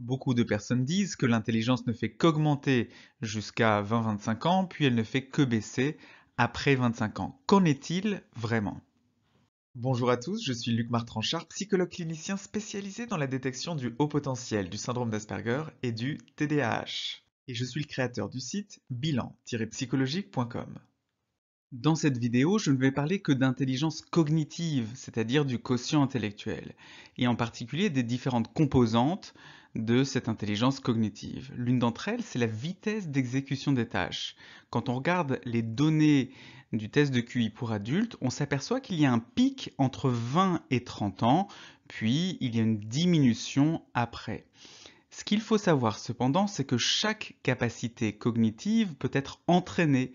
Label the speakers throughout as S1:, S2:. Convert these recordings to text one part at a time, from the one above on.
S1: Beaucoup de personnes disent que l'intelligence ne fait qu'augmenter jusqu'à 20-25 ans, puis elle ne fait que baisser après 25 ans. Qu'en est-il vraiment? Bonjour à tous, je suis Luc Martranchard, psychologue clinicien spécialisé dans la détection du haut potentiel, du syndrome d'Asperger et du TDAH. Et je suis le créateur du site bilan-psychologique.com. Dans cette vidéo, je ne vais parler que d'intelligence cognitive, c'est-à-dire du quotient intellectuel, et en particulier des différentes composantes de cette intelligence cognitive. L'une d'entre elles, c'est la vitesse d'exécution des tâches. Quand on regarde les données du test de QI pour adultes, on s'aperçoit qu'il y a un pic entre 20 et 30 ans, puis il y a une diminution après. Ce qu'il faut savoir cependant, c'est que chaque capacité cognitive peut être entraînée,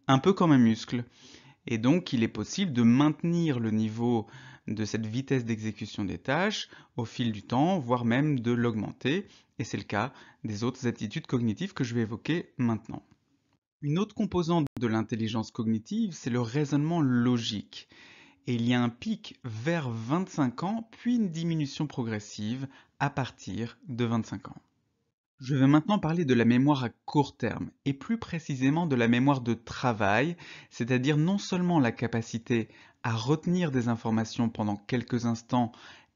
S1: un peu comme un muscle. Et donc, il est possible de maintenir le niveau de cette vitesse d'exécution des tâches au fil du temps, voire même de l'augmenter. Et c'est le cas des autres aptitudes cognitives que je vais évoquer maintenant. Une autre composante de l'intelligence cognitive, c'est le raisonnement logique. Et il y a un pic vers 25 ans, puis une diminution progressive à partir de 25 ans. Je vais maintenant parler de la mémoire à court terme, et plus précisément de la mémoire de travail, c'est-à-dire non seulement la capacité à retenir des informations pendant quelques instants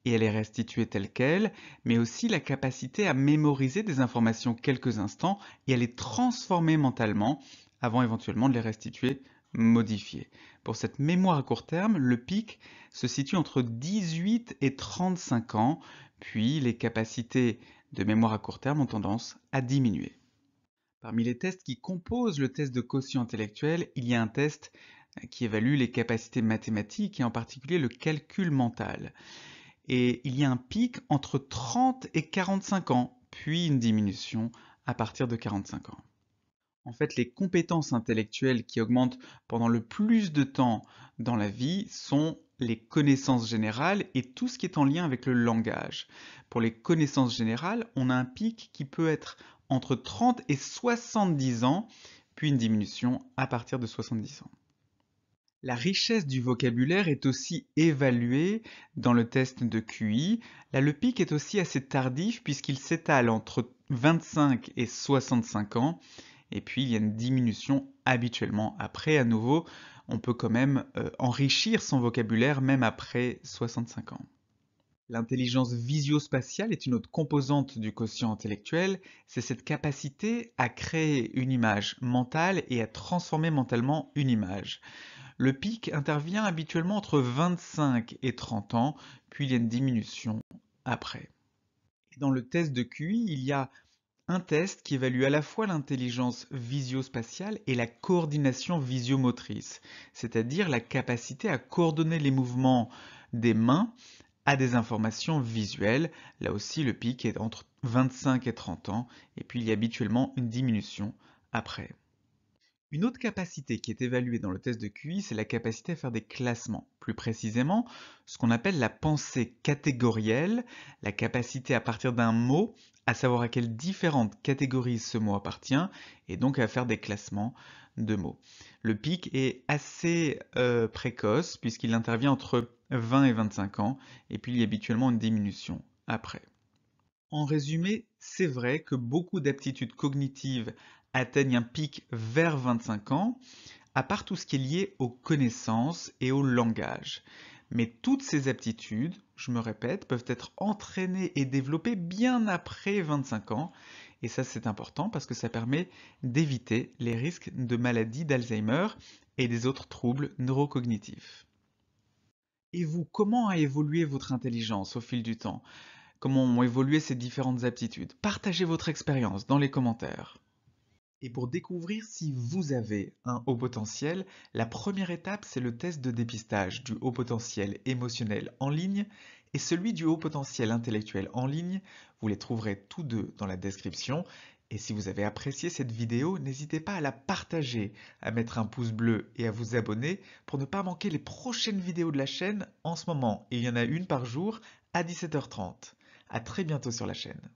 S1: et à les restituer telles quelles, mais aussi la capacité à mémoriser des informations quelques instants et à les transformer mentalement avant éventuellement de les restituer modifiées. Pour cette mémoire à court terme, le pic se situe entre 18 et 35 ans, puis les capacités de mémoire à court terme ont tendance à diminuer. Parmi les tests qui composent le test de quotient intellectuel, il y a un test qui évalue les capacités mathématiques et en particulier le calcul mental. Et il y a un pic entre 30 et 45 ans, puis une diminution à partir de 45 ans. En fait, les compétences intellectuelles qui augmentent pendant le plus de temps dans la vie sont les connaissances générales et tout ce qui est en lien avec le langage. Pour les connaissances générales, on a un pic qui peut être entre 30 et 70 ans, puis une diminution à partir de 70 ans. La richesse du vocabulaire est aussi évaluée dans le test de QI. Là, le pic est aussi assez tardif puisqu'il s'étale entre 25 et 65 ans. Et puis, il y a une diminution habituellement. Après, à nouveau, on peut quand même enrichir son vocabulaire même après 65 ans. L'intelligence visio-spatiale est une autre composante du quotient intellectuel. C'est cette capacité à créer une image mentale et à transformer mentalement une image. Le pic intervient habituellement entre 25 et 30 ans, puis il y a une diminution après. Dans le test de QI, il y a un test qui évalue à la fois l'intelligence visio-spatiale et la coordination visio-motrice, c'est-à-dire la capacité à coordonner les mouvements des mains à des informations visuelles. Là aussi, le pic est entre 25 et 30 ans, et puis il y a habituellement une diminution après. Une autre capacité qui est évaluée dans le test de QI, c'est la capacité à faire des classements. Plus précisément, ce qu'on appelle la pensée catégorielle, la capacité à partir d'un mot à savoir à quelle différentes catégories ce mot appartient, et donc à faire des classements de mots. Le pic est assez précoce puisqu'il intervient entre 20 et 25 ans, et puis il y a habituellement une diminution après. En résumé, c'est vrai que beaucoup d'aptitudes cognitives atteignent un pic vers 25 ans, à part tout ce qui est lié aux connaissances et au langage. Mais toutes ces aptitudes, je me répète, peuvent être entraînées et développées bien après 25 ans. Et ça, c'est important parce que ça permet d'éviter les risques de maladies d'Alzheimer et des autres troubles neurocognitifs. Et vous, comment a évolué votre intelligence au fil du temps? Comment ont évolué ces différentes aptitudes? Partagez votre expérience dans les commentaires. Et pour découvrir si vous avez un haut potentiel, la première étape, c'est le test de dépistage du haut potentiel émotionnel en ligne et celui du haut potentiel intellectuel en ligne. Vous les trouverez tous deux dans la description. Et si vous avez apprécié cette vidéo, n'hésitez pas à la partager, à mettre un pouce bleu et à vous abonner pour ne pas manquer les prochaines vidéos de la chaîne. En ce moment, il y en a une par jour à 17h30. À très bientôt sur la chaîne.